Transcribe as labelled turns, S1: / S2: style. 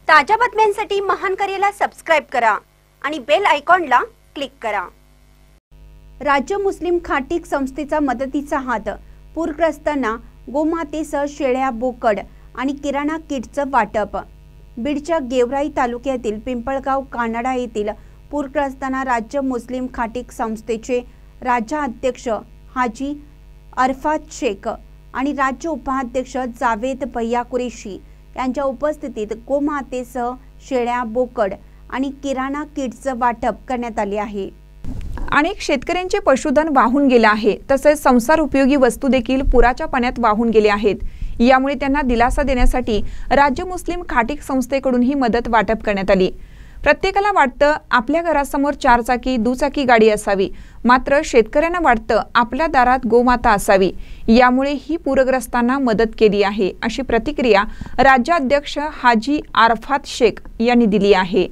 S1: ताज्या बातम्यांसाठी महान करेला सबस्क्राइब करा आणि बेल आयकॉनला क्लिक करा। राज्य मुस्लिम खाटीक संस्थेचा मदतीचा हात, पूरग्रस्तांना गोमातेसह शेळ्या, बोकड आणि किराणा किटचं वाटप। बीडच्या गेवराई तालुक्यातील पिंपळगाव कानाडा येथील पूरग्रस्तांना राज्य मुस्लिम खाटीक संस्थेचे राज्याध्यक्ष हाजी अरफात शेख आणि राज्य उपाध्यक्ष जावेद भैया कुरेशी यांच्या उपस्थितीत गोमातेसह शेळ्या, बोकड आणि किराणा किटचं वाटप करण्यात आले आहे।
S2: अनेक शेतकऱ्यांचे पशुधन वाहून गेले आहे, तसेच संसार उपयोगी वस्तू देखील पुराच्या पाण्यात वाहून गेले आहेत। यामुळे त्यांना दिलासा देण्यासाठी राज्य मुस्लिम खाटीक संस्थेकडून ही मदत वाटप करण्यात आली। प्रत्येकाला वाटतं आपल्या घरासमोर 4 चाकी दुचाकी गाडी असावी, मात्र शेतकऱ्यांना वाटतं आपल्या दारात गोमाता असावी। यामुळे ही पूरग्रस्तांना मदत केली आहे, अशी प्रतिक्रिया राज्याध्यक्ष हाजी अरफात शेख यांनी दिली आहे।